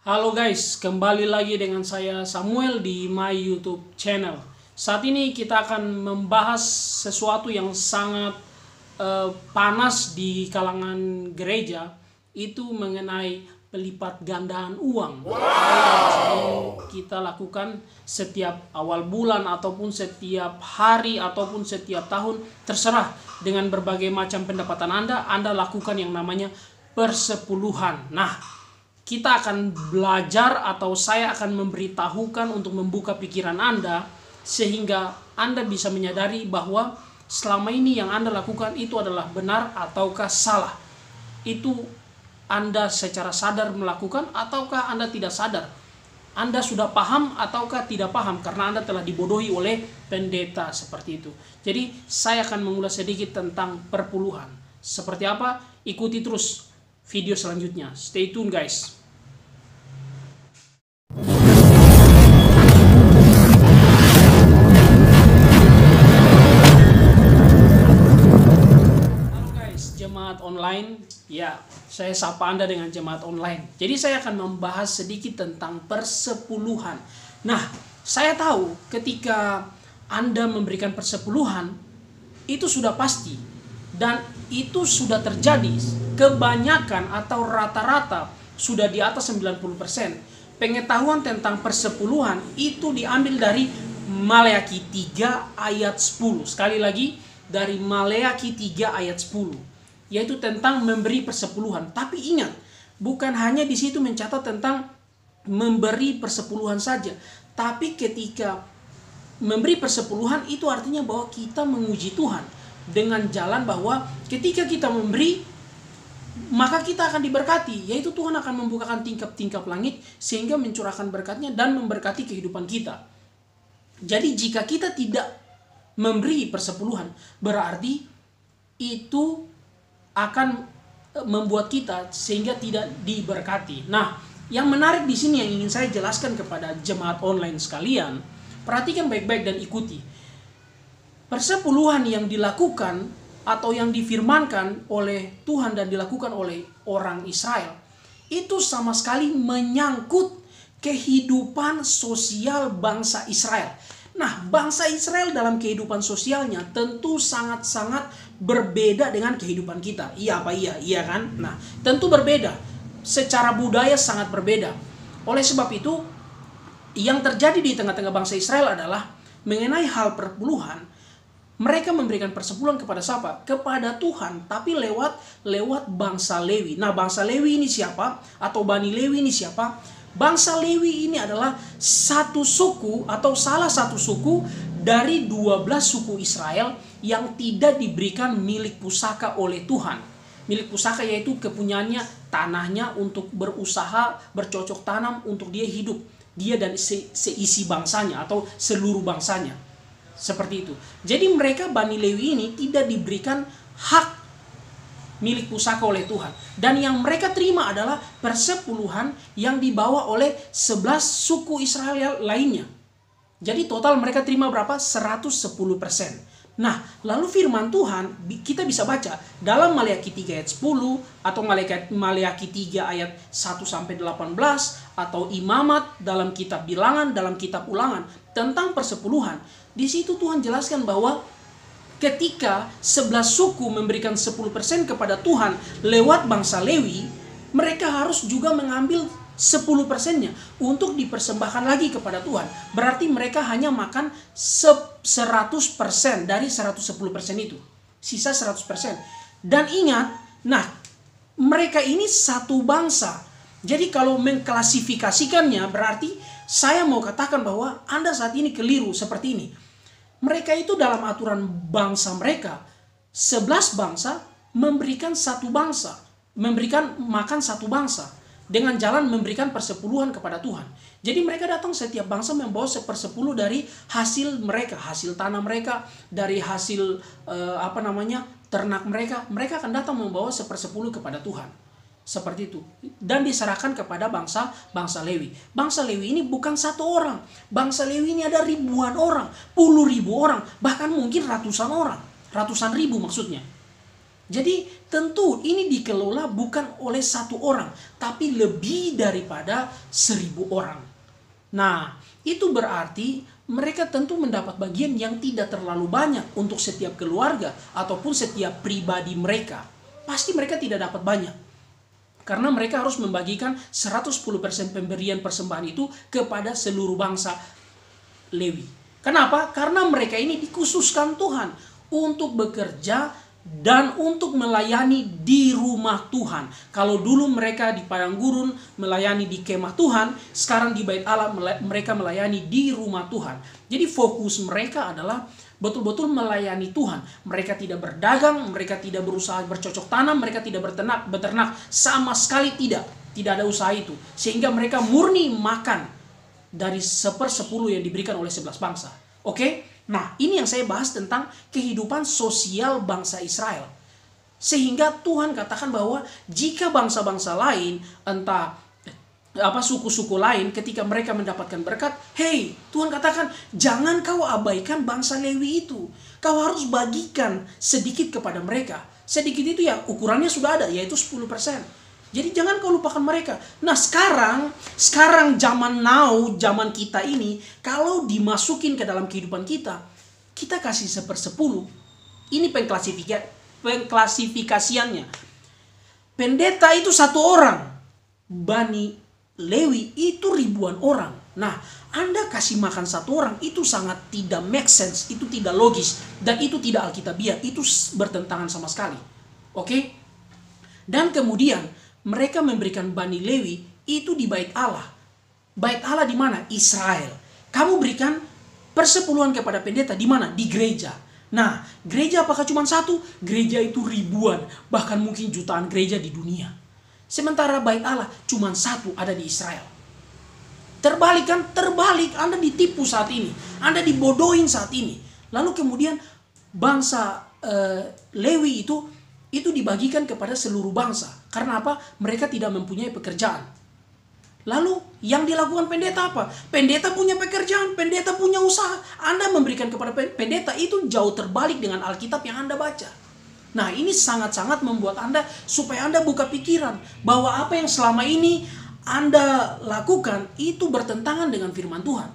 Halo guys, kembali lagi dengan saya Samuel di my YouTube channel. Saat ini kita akan membahas sesuatu yang sangat panas di kalangan gereja, itu mengenai pelipat gandaan uang. Yang kita lakukan setiap awal bulan ataupun setiap hari ataupun setiap tahun, terserah dengan berbagai macam pendapatan Anda lakukan yang namanya persepuluhan. Nah, kita akan belajar atau saya akan memberitahukan untuk membuka pikiran Anda sehingga Anda bisa menyadari bahwa selama ini yang Anda lakukan itu adalah benar ataukah salah. Itu Anda secara sadar melakukan ataukah Anda tidak sadar. Anda sudah paham ataukah tidak paham karena Anda telah dibodohi oleh pendeta seperti itu. Jadi saya akan mengulas sedikit tentang perpuluhan. Seperti apa? Ikuti terus video selanjutnya. Stay tune guys. Halo guys, jemaat online. Ya, saya sapa Anda dengan jemaat online. Jadi saya akan membahas sedikit tentang persepuluhan. Nah, saya tahu ketika Anda memberikan persepuluhan itu sudah pasti dan itu sudah terjadi. Kebanyakan atau rata-rata sudah di atas 90%. Pengetahuan tentang persepuluhan itu diambil dari Maleakhi 3 ayat 10. Sekali lagi dari Maleakhi 3 ayat 10. Yaitu tentang memberi persepuluhan. Tapi ingat, bukan hanya di situ mencatat tentang memberi persepuluhan saja. Tapi ketika memberi persepuluhan itu artinya bahwa kita menguji Tuhan dengan jalan bahwa ketika kita memberi, maka kita akan diberkati, yaitu Tuhan akan membukakan tingkap-tingkap langit sehingga mencurahkan berkatnya dan memberkati kehidupan kita. Jadi jika kita tidak memberi persepuluhan, berarti itu akan membuat kita sehingga tidak diberkati. Nah, yang menarik di sini yang ingin saya jelaskan kepada jemaat online sekalian, perhatikan baik-baik dan ikuti. Persepuluhan yang dilakukan atau yang difirmankan oleh Tuhan dan dilakukan oleh orang Israel itu sama sekali menyangkut kehidupan sosial bangsa Israel. Nah, bangsa Israel dalam kehidupan sosialnya tentu sangat-sangat berbeda dengan kehidupan kita. Iya apa iya? Iya kan? Nah, tentu berbeda. Secara budaya sangat berbeda. Oleh sebab itu, yang terjadi di tengah-tengah bangsa Israel adalah mengenai hal perpuluhan. Mereka memberikan persepuluhan kepada siapa? Kepada Tuhan, tapi lewat bangsa Lewi. Nah, bangsa Lewi ini siapa? Atau Bani Lewi ini siapa? Bangsa Lewi ini adalah satu suku atau salah satu suku dari 12 suku Israel yang tidak diberikan milik pusaka oleh Tuhan. Milik pusaka yaitu kepunyaannya, tanahnya untuk berusaha, bercocok tanam untuk dia hidup. Dia dan seisi bangsanya atau seluruh bangsanya. Seperti itu. Jadi mereka Bani Lewi ini tidak diberikan hak milik pusaka oleh Tuhan. Dan yang mereka terima adalah persepuluhan yang dibawa oleh 11 suku Israel lainnya. Jadi total mereka terima berapa? 110%. Nah, lalu firman Tuhan kita bisa baca dalam Maleakhi 3 ayat 10 atau Maleakhi 3 ayat 1-18 atau Imamat dalam kitab Bilangan, dalam kitab Ulangan tentang persepuluhan. Di situ Tuhan jelaskan bahwa ketika 11 suku memberikan 10% kepada Tuhan lewat bangsa Lewi, mereka harus juga mengambil 10%-nya untuk dipersembahkan lagi kepada Tuhan. Berarti mereka hanya makan 100% dari 110% itu. Sisa 100%. Dan ingat, nah mereka ini satu bangsa. Jadi kalau mengklasifikasikannya berarti saya mau katakan bahwa Anda saat ini keliru seperti ini. Mereka itu dalam aturan bangsa mereka, 11 bangsa memberikan satu bangsa, memberikan makan satu bangsa dengan jalan memberikan persepuluhan kepada Tuhan. Jadi mereka datang setiap bangsa membawa 1/10 dari hasil mereka, hasil tanah mereka, dari hasil ternak mereka. Mereka akan datang membawa 1/10 kepada Tuhan. Seperti itu. Dan diserahkan kepada bangsa Lewi. Bangsa Lewi ini bukan satu orang. Bangsa Lewi ini ada ribuan orang. Puluh ribu orang. Bahkan mungkin ratusan orang. Ratusan ribu maksudnya. Jadi tentu ini dikelola bukan oleh satu orang, tapi lebih daripada 1.000 orang. Nah, itu berarti mereka tentu mendapat bagian yang tidak terlalu banyak untuk setiap keluarga ataupun setiap pribadi mereka. Pasti mereka tidak dapat banyak. Karena mereka harus membagikan 110% pemberian persembahan itu kepada seluruh bangsa Lewi. Kenapa? Karena mereka ini dikhususkan Tuhan untuk bekerja dan untuk melayani di rumah Tuhan. Kalau dulu mereka di padang gurun melayani di kemah Tuhan, sekarang di Bait Allah mereka melayani di rumah Tuhan. Jadi fokus mereka adalah betul-betul melayani Tuhan. Mereka tidak berdagang, mereka tidak berusaha bercocok tanam, mereka tidak beternak, sama sekali tidak. Tidak ada usaha itu. Sehingga mereka murni makan dari 1/10 yang diberikan oleh 11 bangsa. Oke? Nah, ini yang saya bahas tentang kehidupan sosial bangsa Israel. Sehingga Tuhan katakan bahwa jika bangsa-bangsa lain, entah suku-suku lain, ketika mereka mendapatkan berkat, hey, Tuhan katakan, jangan kau abaikan bangsa Lewi itu. Kau harus bagikan sedikit kepada mereka. Sedikit itu ya ukurannya sudah ada, yaitu 10%. Jadi jangan kau lupakan mereka. Nah sekarang zaman kita ini, kalau dimasukin ke dalam kehidupan kita, kita kasih 1/10. Ini pengklasifikasiannya. Pendeta itu 1 orang. Bani Lewi itu ribuan orang. Nah, Anda kasih makan 1 orang, itu sangat tidak make sense, itu tidak logis, dan itu tidak alkitabiah, itu bertentangan sama sekali. Oke? Dan kemudian mereka memberikan Bani Lewi itu di Bait Allah. Bait Allah di mana? Israel. Kamu berikan persepuluhan kepada pendeta di mana? Di gereja. Nah, gereja apakah cuma 1? Gereja itu ribuan, bahkan mungkin jutaan gereja di dunia. Sementara Bait Allah cuma 1 ada di Israel. Terbalik kan? Terbalik. Anda ditipu saat ini. Anda dibodohin saat ini. Lalu kemudian bangsa Lewi itu dibagikan kepada seluruh bangsa. Karena apa? Mereka tidak mempunyai pekerjaan. Lalu yang dilakukan pendeta apa? Pendeta punya pekerjaan, pendeta punya usaha. Anda memberikan kepada pendeta itu jauh terbalik dengan Alkitab yang Anda baca. Nah, ini sangat-sangat membuat Anda supaya Anda buka pikiran bahwa apa yang selama ini Anda lakukan itu bertentangan dengan firman Tuhan.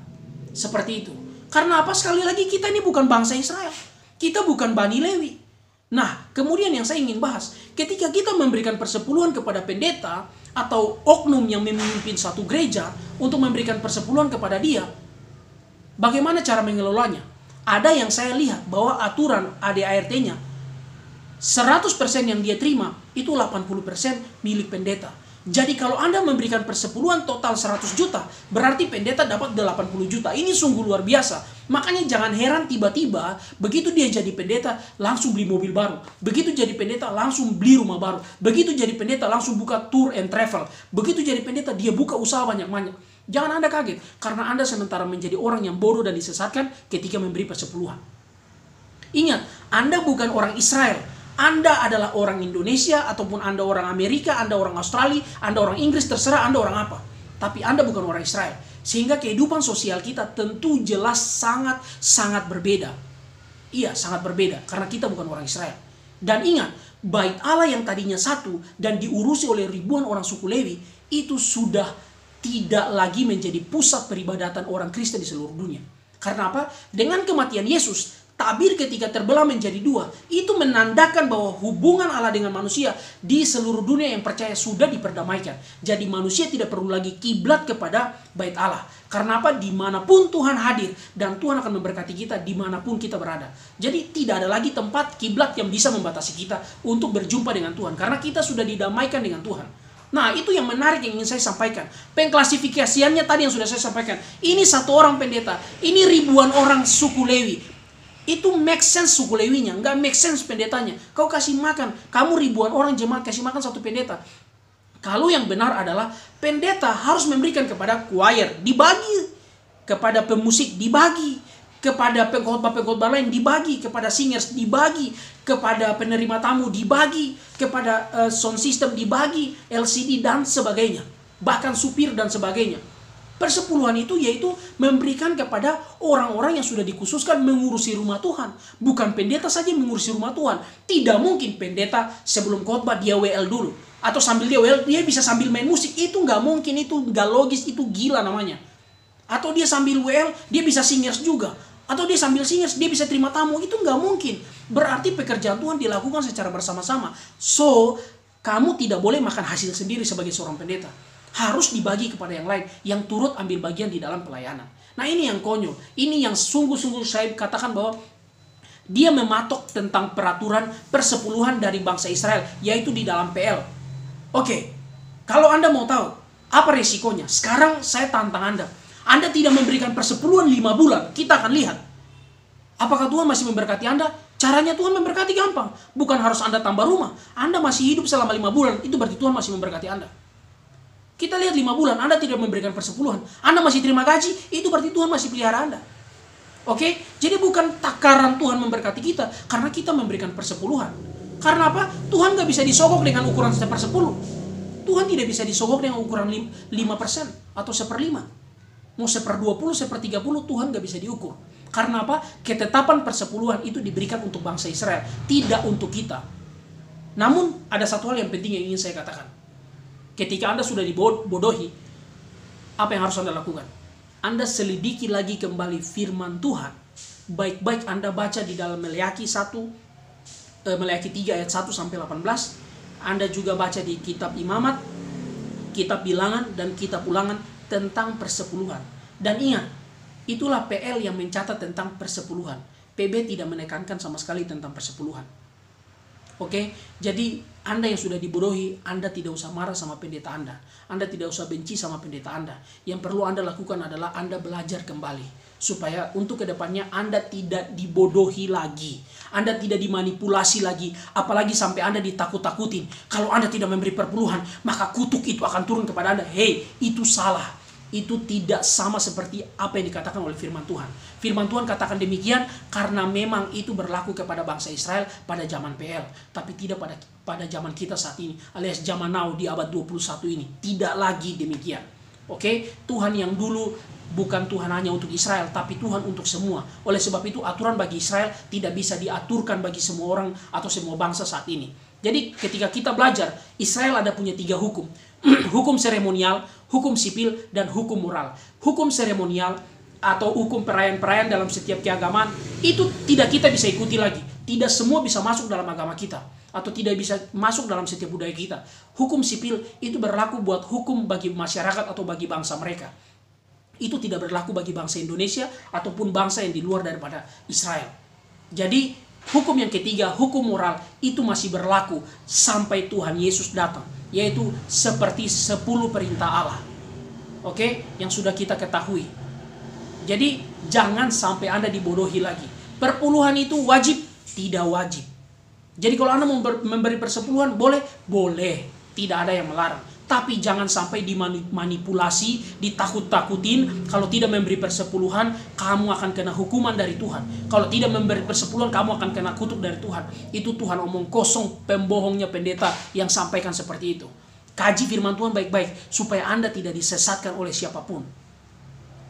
Seperti itu. Karena apa? Sekali lagi kita ini bukan bangsa Israel. Kita bukan Bani Lewi. Nah, kemudian yang saya ingin bahas, ketika kita memberikan persepuluhan kepada pendeta atau oknum yang memimpin satu gereja untuk memberikan persepuluhan kepada dia, bagaimana cara mengelolanya? Ada yang saya lihat bahwa aturan ADART-nya 100% yang dia terima itu 80% milik pendeta. Jadi kalau Anda memberikan persepuluhan total 100 juta, berarti pendeta dapat 80 juta. Ini sungguh luar biasa. Makanya jangan heran tiba-tiba begitu dia jadi pendeta langsung beli mobil baru. Begitu jadi pendeta langsung beli rumah baru. Begitu jadi pendeta langsung buka tour and travel. Begitu jadi pendeta dia buka usaha banyak-banyak. Jangan Anda kaget karena Anda sementara menjadi orang yang bodoh dan disesatkan ketika memberi persepuluhan. Ingat, Anda bukan orang Israel. Anda adalah orang Indonesia, ataupun Anda orang Amerika, Anda orang Australia, Anda orang Inggris, terserah Anda orang apa. Tapi Anda bukan orang Israel. Sehingga kehidupan sosial kita tentu jelas sangat berbeda. Iya, sangat berbeda. Karena kita bukan orang Israel. Dan ingat, Bait Allah yang tadinya 1 dan diurusi oleh ribuan orang suku Lewi, itu sudah tidak lagi menjadi pusat peribadatan orang Kristen di seluruh dunia. Karena apa? Dengan kematian Yesus, tabir ketika terbelah menjadi 2, itu menandakan bahwa hubungan Allah dengan manusia di seluruh dunia yang percaya sudah diperdamaikan. Jadi manusia tidak perlu lagi kiblat kepada Bait Allah. Karena apa? Dimanapun Tuhan hadir dan Tuhan akan memberkati kita dimanapun kita berada. Jadi tidak ada lagi tempat kiblat yang bisa membatasi kita untuk berjumpa dengan Tuhan. Karena kita sudah didamaikan dengan Tuhan. Nah, itu yang menarik yang ingin saya sampaikan. Pengklasifikasiannya tadi yang sudah saya sampaikan. Ini 1 orang pendeta, ini ribuan orang suku Lewi. Itu make sense suku Lewinya, nggak make sense pendetanya. Kau kasih makan, kamu ribuan orang jemaat kasih makan 1 pendeta. Kalau yang benar adalah pendeta harus memberikan kepada choir, dibagi, kepada pemusik dibagi, kepada pengkhotbah lain dibagi, kepada singers dibagi, kepada penerima tamu dibagi, kepada sound system dibagi, LCD dan sebagainya, bahkan supir dan sebagainya. Persepuluhan itu yaitu memberikan kepada orang-orang yang sudah dikhususkan mengurusi rumah Tuhan. Bukan pendeta saja mengurusi rumah Tuhan. Tidak mungkin pendeta sebelum khotbah dia WL dulu. Atau sambil dia WL, dia bisa sambil main musik. Itu nggak mungkin, itu nggak logis, itu gila namanya. Atau dia sambil WL, dia bisa singers juga. Atau dia sambil singers, dia bisa terima tamu. Itu nggak mungkin. Berarti pekerjaan Tuhan dilakukan secara bersama-sama. So, kamu tidak boleh makan hasil sendiri sebagai seorang pendeta. Harus dibagi kepada yang lain yang turut ambil bagian di dalam pelayanan. Nah, ini yang konyol. Ini yang sungguh-sungguh saya katakan bahwa dia mematok tentang peraturan persepuluhan dari bangsa Israel, yaitu di dalam PL. Oke, kalau Anda mau tahu apa resikonya, sekarang saya tantang Anda. Anda tidak memberikan persepuluhan 5 bulan, kita akan lihat apakah Tuhan masih memberkati Anda. Caranya Tuhan memberkati gampang. Bukan harus Anda tambah rumah. Anda masih hidup selama 5 bulan, itu berarti Tuhan masih memberkati Anda. Kita lihat 5 bulan, Anda tidak memberikan persepuluhan. Anda masih terima gaji, itu berarti Tuhan masih pelihara Anda. Oke? Jadi bukan takaran Tuhan memberkati kita, karena kita memberikan persepuluhan. Karena apa? Tuhan gak bisa disogok dengan ukuran 1/10. Tuhan tidak bisa disogok dengan ukuran 5% atau 1/5. Mau 1/20, 1/30, Tuhan gak bisa diukur. Karena apa? Ketetapan persepuluhan itu diberikan untuk bangsa Israel, tidak untuk kita. Namun, ada satu hal yang penting yang ingin saya katakan. Ketika Anda sudah dibodohi, apa yang harus Anda lakukan? Anda selidiki lagi kembali firman Tuhan. Baik-baik Anda baca di dalam Meleakhi 3 ayat 1 sampai 18. Anda juga baca di kitab Imamat, kitab Bilangan, dan kitab Ulangan tentang persepuluhan. Dan ingat, itulah PL yang mencatat tentang persepuluhan. PB tidak menekankan sama sekali tentang persepuluhan. Oke, jadi Anda yang sudah dibodohi, Anda tidak usah marah sama pendeta Anda. Anda tidak usah benci sama pendeta Anda. Yang perlu Anda lakukan adalah Anda belajar kembali. Supaya untuk kedepannya Anda tidak dibodohi lagi. Anda tidak dimanipulasi lagi. Apalagi sampai Anda ditakut-takutin. Kalau Anda tidak memberi perpuluhan, maka kutuk itu akan turun kepada Anda. Hei, itu salah. Itu tidak sama seperti apa yang dikatakan oleh firman Tuhan. Firman Tuhan katakan demikian karena memang itu berlaku kepada bangsa Israel pada zaman PL. Tapi tidak pada zaman kita saat ini, alias zaman now di abad 21 ini. Tidak lagi demikian. Oke, Tuhan yang dulu bukan Tuhan hanya untuk Israel, tapi Tuhan untuk semua. Oleh sebab itu aturan bagi Israel tidak bisa diaturkan bagi semua orang atau semua bangsa saat ini. Jadi ketika kita belajar, Israel ada punya 3 hukum. Hukum seremonial, hukum sipil, dan hukum moral. Hukum seremonial atau hukum perayaan-perayaan dalam setiap keagamaan itu tidak kita bisa ikuti lagi. Tidak semua bisa masuk dalam agama kita atau tidak bisa masuk dalam setiap budaya kita. Hukum sipil itu berlaku buat hukum bagi masyarakat atau bagi bangsa mereka. Itu tidak berlaku bagi bangsa Indonesia ataupun bangsa yang di luar daripada Israel. Jadi hukum yang ketiga, hukum moral, itu masih berlaku sampai Tuhan Yesus datang. Yaitu seperti 10 perintah Allah. Oke, yang sudah kita ketahui. Jadi jangan sampai Anda dibodohi lagi. Perpuluhan itu wajib? Tidak wajib. Jadi kalau Anda mau memberi persepuluhan, boleh? Boleh. Tidak ada yang melarang. Tapi jangan sampai dimanipulasi, ditakut-takutin. Kalau tidak memberi persepuluhan, kamu akan kena hukuman dari Tuhan. Kalau tidak memberi persepuluhan, kamu akan kena kutuk dari Tuhan. Itu Tuhan omong kosong, pembohongnya pendeta yang sampaikan seperti itu. Kaji firman Tuhan baik-baik, supaya Anda tidak disesatkan oleh siapapun.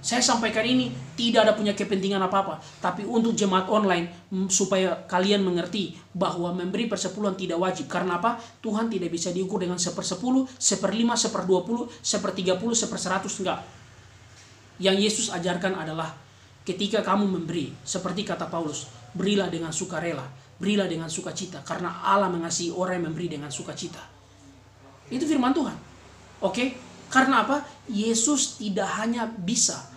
Saya sampaikan ini tidak ada punya kepentingan apa-apa, tapi untuk jemaat online supaya kalian mengerti bahwa memberi persepuluhan tidak wajib. Karena apa? Tuhan tidak bisa diukur dengan 1/10, 1/5, 1/20, 1/30, 1/100, enggak. Yang Yesus ajarkan adalah ketika kamu memberi, seperti kata Paulus, berilah dengan sukarela, berilah dengan sukacita, karena Allah mengasihi orang yang memberi dengan sukacita. Itu firman Tuhan. Oke? Karena apa? Yesus tidak hanya bisa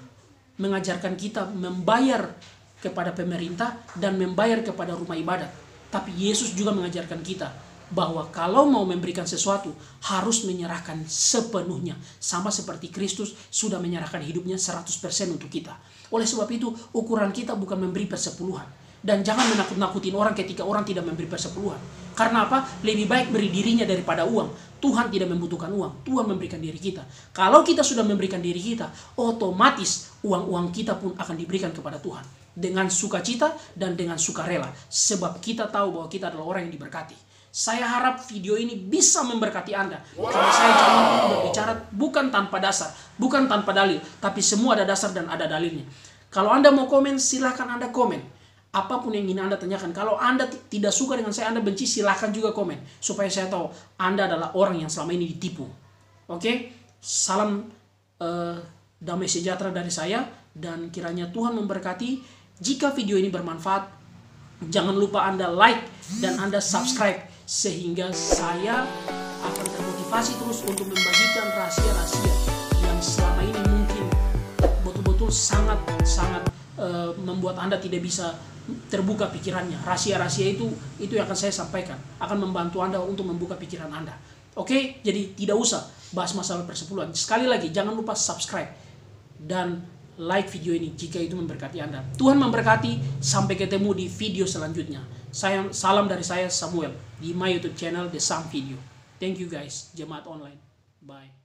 mengajarkan kita membayar kepada pemerintah dan membayar kepada rumah ibadat. Tapi Yesus juga mengajarkan kita bahwa kalau mau memberikan sesuatu harus menyerahkan sepenuhnya. Sama seperti Kristus sudah menyerahkan hidupnya 100% untuk kita. Oleh sebab itu ukuran kita bukan memberi persepuluhan. Dan jangan menakut-nakutin orang ketika orang tidak memberi persepuluhan. Karena apa? Lebih baik beri dirinya daripada uang. Tuhan tidak membutuhkan uang. Tuhan memberikan diri kita. Kalau kita sudah memberikan diri kita, otomatis uang-uang kita pun akan diberikan kepada Tuhan. Dengan sukacita dan dengan sukarela. Sebab kita tahu bahwa kita adalah orang yang diberkati. Saya harap video ini bisa memberkati Anda. Karena saya cuma berbicara bukan tanpa dasar, bukan tanpa dalil, tapi semua ada dasar dan ada dalilnya. Kalau Anda mau komen, silahkan Anda komen. Apapun yang ingin Anda tanyakan. Kalau Anda tidak suka dengan saya, Anda benci, silahkan juga komen. Supaya saya tahu Anda adalah orang yang selama ini ditipu. Oke? Salam damai sejahtera dari saya. Dan kiranya Tuhan memberkati. Jika video ini bermanfaat, jangan lupa Anda like dan Anda subscribe. Sehingga saya akan termotivasi terus untuk membagikan rahasia-rahasia yang selama ini mungkin betul-betul sangat-sangat membuat Anda tidak bisa terbuka pikirannya. Rahasia-rahasia itu yang akan saya sampaikan, akan membantu Anda untuk membuka pikiran Anda. Oke, jadi tidak usah bahas masalah persepuluhan. Sekali lagi, jangan lupa subscribe dan like video ini jika itu memberkati Anda. Tuhan memberkati. Sampai ketemu di video selanjutnya. Salam dari saya, Samuel, di my YouTube channel The Sam Video. Thank you guys, Jemaat Online. Bye.